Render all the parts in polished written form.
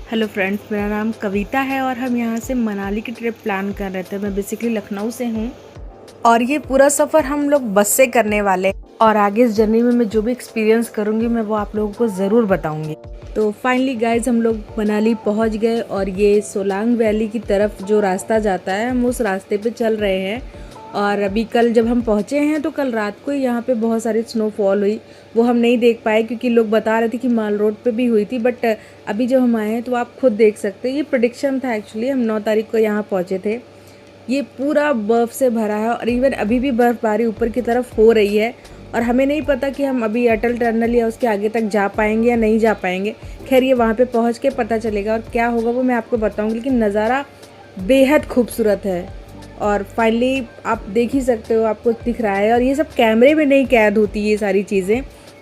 Hello friends, मेरा नाम कविता है और हम यहाँ से मनाली की ट्रिप प्लान कर रहे थे। मैं बेसिकली लखनऊ से हूँ और ये पूरा सफ़र हम लोग बस से करने वाले हैं और आगे इस जर्नी में मैं जो भी एक्सपीरियंस करूँगी मैं वो आप लोगों को ज़रूर बताऊँगी। तो फाइनली गाइज हम लोग मनाली पहुँच गए और ये सोलांग वैली की तरफ जो रास्ता जाता है हम उस रास्ते पे चल रहे हैं। और अभी कल जब हम पहुँचे हैं तो कल रात को यहाँ पे बहुत सारी स्नोफॉल हुई, वो हम नहीं देख पाए क्योंकि लोग बता रहे थे कि माल रोड पे भी हुई थी। बट अभी जब हम आए हैं तो आप खुद देख सकते हैं, ये प्रेडिक्शन था एक्चुअली। हम 9 तारीख को यहाँ पहुँचे थे। ये पूरा बर्फ़ से भरा है और इवन अभी भी बर्फ़बारी ऊपर की तरफ हो रही है और हमें नहीं पता कि हम अभी अटल टनल या उसके आगे तक जा पाएंगे या नहीं जा पाएंगे। खैर ये वहाँ पे पहुँच के पता चलेगा और क्या होगा वो मैं आपको बताऊँगी, लेकिन नज़ारा बेहद खूबसूरत है। और फाइनली आप देख ही सकते हो, आपको दिख रहा है। और ये सब कैमरे में नहीं कैद होती ये सारी चीज़ें,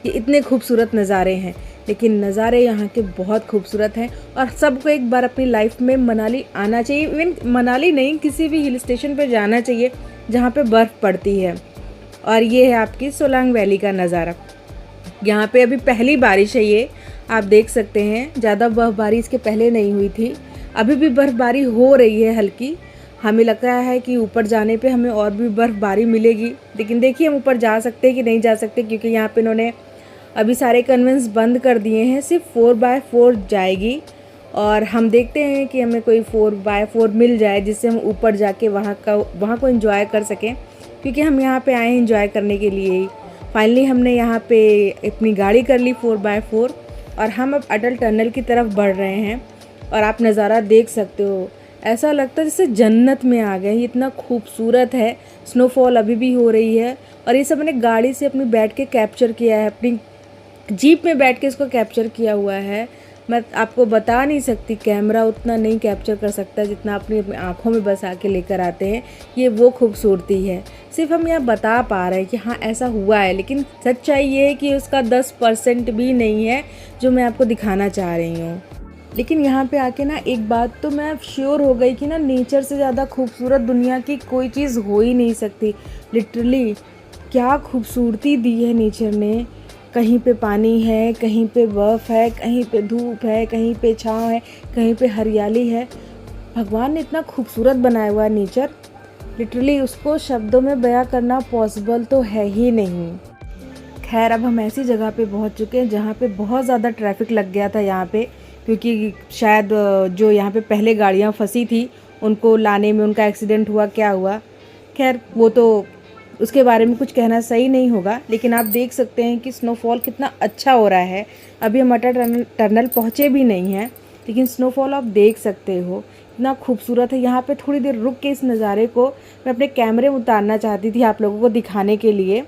ये इतने खूबसूरत नज़ारे हैं। लेकिन नज़ारे यहाँ के बहुत खूबसूरत हैं और सबको एक बार अपनी लाइफ में मनाली आना चाहिए। इवन मनाली नहीं, किसी भी हिल स्टेशन पर जाना चाहिए जहाँ पे बर्फ़ पड़ती है। और ये है आपकी सोलांग वैली का नज़ारा। यहाँ पे अभी पहली बारिश है, ये आप देख सकते हैं। ज़्यादा बर्फ़बारी इसके पहले नहीं हुई थी, अभी भी बर्फ़बारी हो रही है हल्की। हमें लग रहा है कि ऊपर जाने पे हमें और भी बर्फ़बारी मिलेगी, लेकिन देखिए हम ऊपर जा सकते हैं कि नहीं जा सकते, क्योंकि यहाँ पे इन्होंने अभी सारे कन्वेंस बंद कर दिए हैं। सिर्फ 4x4 जाएगी और हम देखते हैं कि हमें कोई 4x4 मिल जाए जिससे हम ऊपर जाके वहाँ को एंजॉय कर सकें, क्योंकि हम यहाँ पे आए हैं एंजॉय करने के लिए ही। फाइनली हमने यहाँ पे अपनी गाड़ी कर ली 4x4 और हम अब अटल टनल की तरफ बढ़ रहे हैं। और आप नज़ारा देख सकते हो, ऐसा लगता है जैसे जन्नत में आ गए, इतना खूबसूरत है। स्नोफॉल अभी भी हो रही है और ये सब मैंने गाड़ी से अपनी बैठ के कैप्चर किया है, अपनी जीप में बैठ के इसको कैप्चर किया हुआ है। मैं आपको बता नहीं सकती, कैमरा उतना नहीं कैप्चर कर सकता जितना अपनी आँखों में बस आके लेकर आते हैं। ये वो खूबसूरती है, सिर्फ हम यहाँ बता पा रहे हैं कि हाँ ऐसा हुआ है, लेकिन सच्चाई ये है कि उसका 10% भी नहीं है जो मैं आपको दिखाना चाह रही हूँ। लेकिन यहाँ पे आके ना एक बात तो मैं श्योर हो गई कि ना नेचर से ज़्यादा खूबसूरत दुनिया की कोई चीज़ हो ही नहीं सकती। लिटरली क्या खूबसूरती दी है नेचर ने। कहीं पे पानी है, कहीं पे बर्फ़ है, कहीं पे धूप है, कहीं पे छाँव है, कहीं पे हरियाली है। भगवान ने इतना खूबसूरत बनाया हुआ है नेचर, लिटरली उसको शब्दों में बयां करना पॉसिबल तो है ही नहीं। खैर अब हम ऐसी जगह पे पहुंच चुके हैं जहाँ पे बहुत ज़्यादा ट्रैफिक लग गया था यहाँ पे, क्योंकि शायद जो यहाँ पे पहले गाड़ियाँ फंसी थी उनको लाने में उनका एक्सीडेंट हुआ, क्या हुआ। खैर वो तो उसके बारे में कुछ कहना सही नहीं होगा, लेकिन आप देख सकते हैं कि स्नोफॉल कितना अच्छा हो रहा है। अभी हम अटल टनल पहुँचे भी नहीं हैं, लेकिन स्नोफॉल आप देख सकते हो इतना खूबसूरत है। यहाँ पे थोड़ी देर रुक के इस नज़ारे को मैं अपने कैमरे में उतारना चाहती थी आप लोगों को दिखाने के लिए।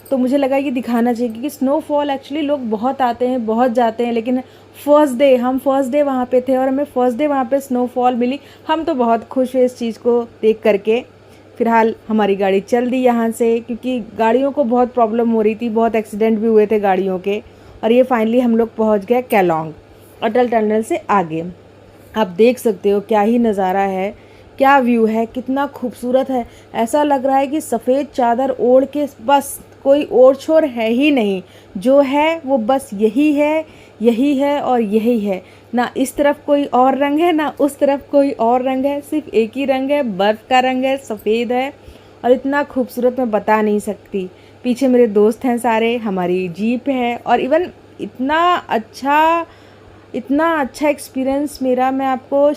तो मुझे लगा ये दिखाना चाहिए, क्योंकि स्नोफॉल एक्चुअली लोग बहुत आते हैं, बहुत जाते हैं, लेकिन हम फर्स्ट डे वहाँ पे थे और हमें फर्स्ट डे वहाँ पे स्नोफॉल मिली। हम तो बहुत खुश हुए इस चीज़ को देख करके। फ़िलहाल हमारी गाड़ी चल दी यहाँ से, क्योंकि गाड़ियों को बहुत प्रॉब्लम हो रही थी, बहुत एक्सीडेंट भी हुए थे गाड़ियों के। और ये फाइनली हम लोग पहुँच गए केलोंग अटल टनल से आगे। आप देख सकते हो क्या ही नज़ारा है, क्या व्यू है, कितना खूबसूरत है। ऐसा लग रहा है कि सफ़ेद चादर ओढ़ के बस कोई और छोर है ही नहीं, जो है वो बस यही है, यही है और यही है। ना इस तरफ कोई और रंग है, ना उस तरफ कोई और रंग है, सिर्फ एक ही रंग है, बर्फ़ का रंग है, सफ़ेद है। और इतना खूबसूरत मैं बता नहीं सकती। पीछे मेरे दोस्त हैं सारे, हमारी जीप है और इवन इतना अच्छा एक्सपीरियंस मेरा, मैं आपको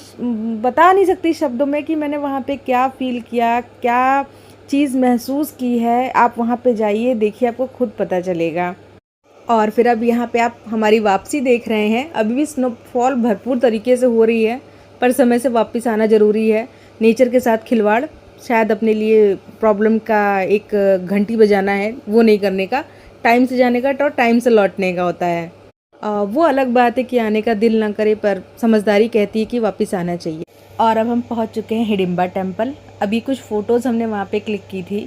बता नहीं सकती शब्दों में कि मैंने वहाँ पे क्या फ़ील किया, क्या चीज़ महसूस की है। आप वहाँ पे जाइए, देखिए, आपको खुद पता चलेगा। और फिर अब यहाँ पे आप हमारी वापसी देख रहे हैं। अभी भी स्नोफॉल भरपूर तरीके से हो रही है, पर समय से वापस आना ज़रूरी है। नेचर के साथ खिलवाड़ शायद अपने लिए प्रॉब्लम का एक घंटी बजाना है, वो नहीं करने का। टाइम से जाने का और टाइम से लौटने का होता है। वो अलग बात है कि आने का दिल ना करे, पर समझदारी कहती है कि वापस आना चाहिए। और अब हम पहुंच चुके हैं हिडिंबा टेम्पल। अभी कुछ फ़ोटोज़ हमने वहाँ पे क्लिक की थी,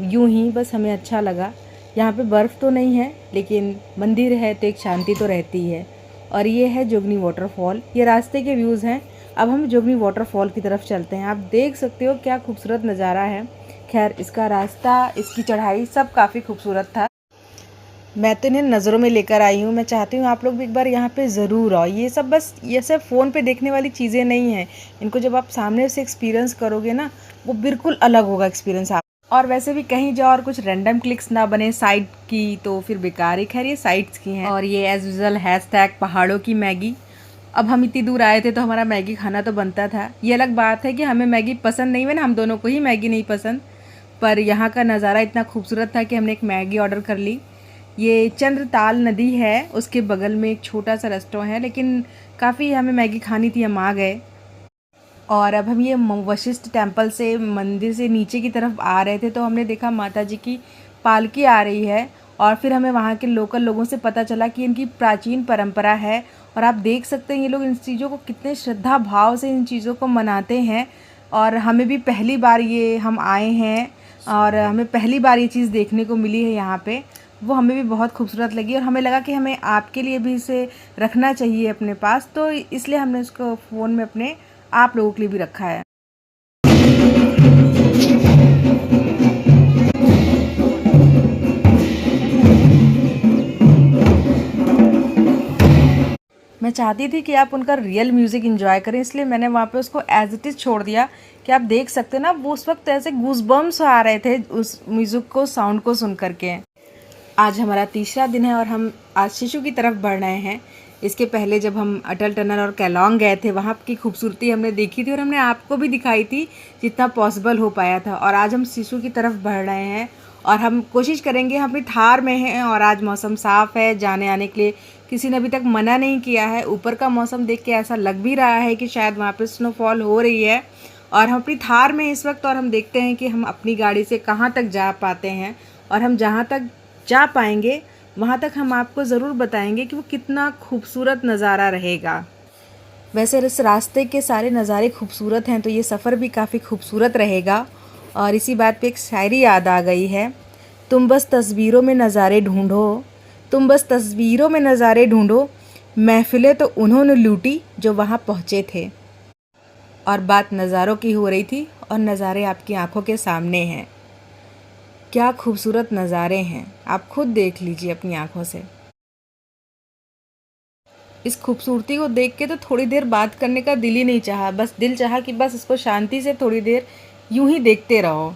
यूँ ही बस हमें अच्छा लगा। यहाँ पे बर्फ़ तो नहीं है, लेकिन मंदिर है तो एक शांति तो रहती है। और ये है जोगनी वाटरफॉल, ये रास्ते के व्यूज़ हैं। अब हम जोगनी वाटरफॉल की तरफ चलते हैं। आप देख सकते हो क्या खूबसूरत नज़ारा है। खैर इसका रास्ता, इसकी चढ़ाई सब काफ़ी खूबसूरत था। मैं तो इन्हें नज़रों में लेकर आई हूँ। मैं चाहती हूँ आप लोग भी एक बार यहाँ पे ज़रूर आओ। ये सब बस ये सब फ़ोन पे देखने वाली चीज़ें नहीं हैं। इनको जब आप सामने से एक्सपीरियंस करोगे ना, वो बिल्कुल अलग होगा एक्सपीरियंस आप। और वैसे भी कहीं जाओ और कुछ रैंडम क्लिक्स ना बने साइट की, तो फिर बेकार ही। खैर ये साइट्स की हैं। और ये एज यूजुअल हैशटैग पहाड़ों की मैगी। अब हम इतनी दूर आए थे तो हमारा मैगी खाना तो बनता था। ये अलग बात है कि हमें मैगी पसंद नहीं है ना, हम दोनों को ही मैगी नहीं पसंद। पर यहाँ का नज़ारा इतना खूबसूरत था कि हमने एक मैगी ऑर्डर कर ली। ये चंद्रताल नदी है, उसके बगल में एक छोटा सा रेस्टोरेंट है, लेकिन काफ़ी हमें मैगी खानी थी, हम आ गए। और अब हम ये वशिष्ठ टेम्पल से मंदिर से नीचे की तरफ आ रहे थे तो हमने देखा माता जी की पालकी आ रही है। और फिर हमें वहाँ के लोकल लोगों से पता चला कि इनकी प्राचीन परंपरा है। और आप देख सकते हैं ये लोग इन चीज़ों को कितने श्रद्धा भाव से इन चीज़ों को मनाते हैं। और हमें भी पहली बार ये हम आए हैं और हमें पहली बार ये चीज़ देखने को मिली है यहाँ पे। वो हमें भी बहुत खूबसूरत लगी और हमें लगा कि हमें आपके लिए भी इसे रखना चाहिए अपने पास, तो इसलिए हमने इसको फ़ोन में अपने आप लोगों के लिए भी रखा है। मैं चाहती थी कि आप उनका रियल म्यूज़िक एंजॉय करें, इसलिए मैंने वहाँ पे उसको एज इट इज़ छोड़ दिया कि आप देख सकते हैं ना, वो उस वक्त ऐसे गूज़बम्स आ रहे थे उस म्यूज़िक को, साउंड को सुन करके। आज हमारा तीसरा दिन है और हम आज शिशु की तरफ बढ़ रहे हैं। इसके पहले जब हम अटल टनल और केलोंग गए थे, वहाँ की खूबसूरती हमने देखी थी और हमने आपको भी दिखाई थी जितना पॉसिबल हो पाया था। और आज हम शिशु की तरफ बढ़ रहे हैं और हम कोशिश करेंगे, हम अपनी थार में हैं और आज मौसम साफ़ है, जाने आने के लिए किसी ने अभी तक मना नहीं किया है। ऊपर का मौसम देख के ऐसा लग भी रहा है कि शायद वहाँ पे स्नोफॉल हो रही है। और हम अपनी थार में इस वक्त और हम देखते हैं कि हम अपनी गाड़ी से कहाँ तक जा पाते हैं। और हम जहाँ तक जा पाएंगे वहाँ तक हम आपको ज़रूर बताएंगे कि वो कितना खूबसूरत नज़ारा रहेगा। वैसे इस रास्ते के सारे नज़ारे खूबसूरत हैं तो ये सफ़र भी काफ़ी खूबसूरत रहेगा। और इसी बात पे एक शायरी याद आ गई है, तुम बस तस्वीरों में नज़ारे ढूंढो, तुम बस तस्वीरों में नज़ारे ढूंढो, महफिलें तो उन्होंने लूटी जो वहाँ पहुँचे थे। और बात नज़ारों की हो रही थी और नज़ारे आपकी आंखों के सामने हैं। क्या खूबसूरत नज़ारे हैं, आप खुद देख लीजिए अपनी आंखों से। इस खूबसूरती को देख के तो थोड़ी देर बात करने का दिल ही नहीं चाहा, बस दिल चाहा कि बस इसको शांति से थोड़ी देर यूं ही देखते रहो।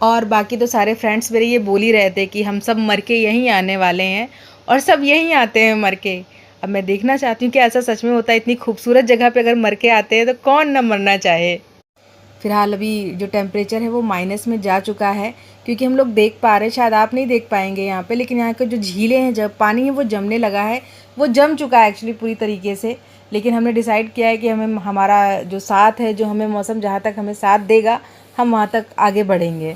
और बाकी तो सारे फ्रेंड्स मेरे ये बोल ही रहे थे कि हम सब मर के यहीं आने वाले हैं और सब यहीं आते हैं मर के। अब मैं देखना चाहती हूँ कि ऐसा सच में होता है, इतनी खूबसूरत जगह पे अगर मर के आते हैं तो कौन ना मरना चाहे। फ़िलहाल अभी जो टेम्परेचर है वो माइनस में जा चुका है, क्योंकि हम लोग देख पा रहे हैं, शायद आप नहीं देख पाएंगे यहाँ पे, लेकिन यहाँ के जो झीलें हैं, जब पानी है वो जमने लगा है, वो जम चुका है एक्चुअली पूरी तरीके से। लेकिन हमने डिसाइड किया है कि हमें हमारा जो साथ है, जो हमें मौसम जहाँ तक हमें साथ देगा, हम वहाँ तक आगे बढ़ेंगे।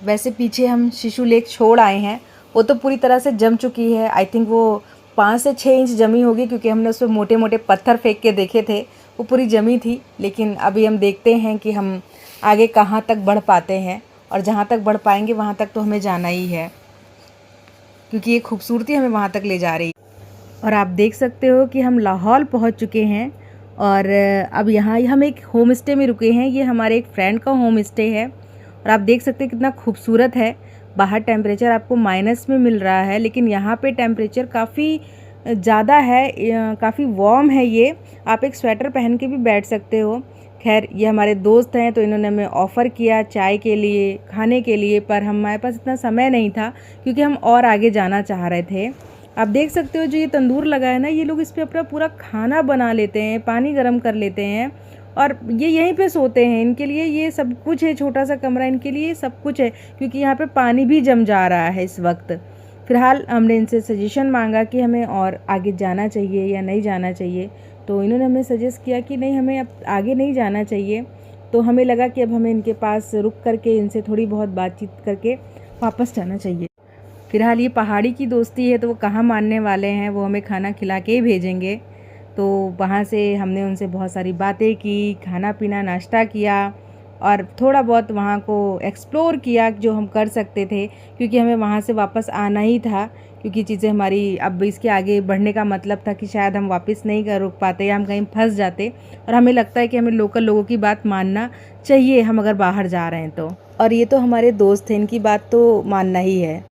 वैसे पीछे हम शिशु लेक छोड़ आए हैं, वो तो पूरी तरह से जम चुकी है। आई थिंक वो 5 से 6 इंच जमी होगी, क्योंकि हमने उस पर मोटे मोटे पत्थर फेंक के देखे थे, वो पूरी जमी थी। लेकिन अभी हम देखते हैं कि हम आगे कहाँ तक बढ़ पाते हैं, और जहाँ तक बढ़ पाएंगे वहाँ तक तो हमें जाना ही है, क्योंकि ये खूबसूरती हमें वहाँ तक ले जा रही है। और आप देख सकते हो कि हम लाहौल पहुँच चुके हैं और अब यहाँ हम एक होम स्टे में रुके हैं। ये हमारे एक फ्रेंड का होम स्टे है और आप देख सकते हैं कितना खूबसूरत है। बाहर टेम्परेचर आपको माइनस में मिल रहा है, लेकिन यहाँ पे टेम्परेचर काफ़ी ज़्यादा है, काफ़ी वार्म है। ये आप एक स्वेटर पहन के भी बैठ सकते हो। खैर ये हमारे दोस्त हैं तो इन्होंने हमें ऑफ़र किया चाय के लिए, खाने के लिए, पर हमारे पास इतना समय नहीं था क्योंकि हम और आगे जाना चाह रहे थे। आप देख सकते हो जो ये तंदूर लगा है ना, ये लोग इस पर अपना पूरा खाना बना लेते हैं, पानी गर्म कर लेते हैं और ये यहीं पे सोते हैं। इनके लिए ये सब कुछ है, छोटा सा कमरा इनके लिए सब कुछ है, क्योंकि यहाँ पे पानी भी जम जा रहा है इस वक्त। फ़िलहाल हमने इनसे सजेशन मांगा कि हमें और आगे जाना चाहिए या नहीं जाना चाहिए, तो इन्होंने हमें सजेस्ट किया कि नहीं, हमें अब आगे नहीं जाना चाहिए। तो हमें लगा कि अब हमें इनके पास रुक करके इनसे थोड़ी बहुत बातचीत करके वापस जाना चाहिए। फ़िलहाल ये पहाड़ी की दोस्ती है तो वो कहाँ मानने वाले हैं, वो हमें खाना खिला के ही भेजेंगे। तो वहाँ से हमने उनसे बहुत सारी बातें की, खाना पीना, नाश्ता किया और थोड़ा बहुत वहाँ को एक्सप्लोर किया जो हम कर सकते थे, क्योंकि हमें वहाँ से वापस आना ही था। क्योंकि चीज़ें हमारी अब इसके आगे बढ़ने का मतलब था कि शायद हम वापस नहीं कर रुक पाते या हम कहीं फंस जाते, और हमें लगता है कि हमें लोकल लोगों की बात मानना चाहिए हम अगर बाहर जा रहे हैं तो। और ये तो हमारे दोस्त हैं, इनकी बात तो मानना ही है।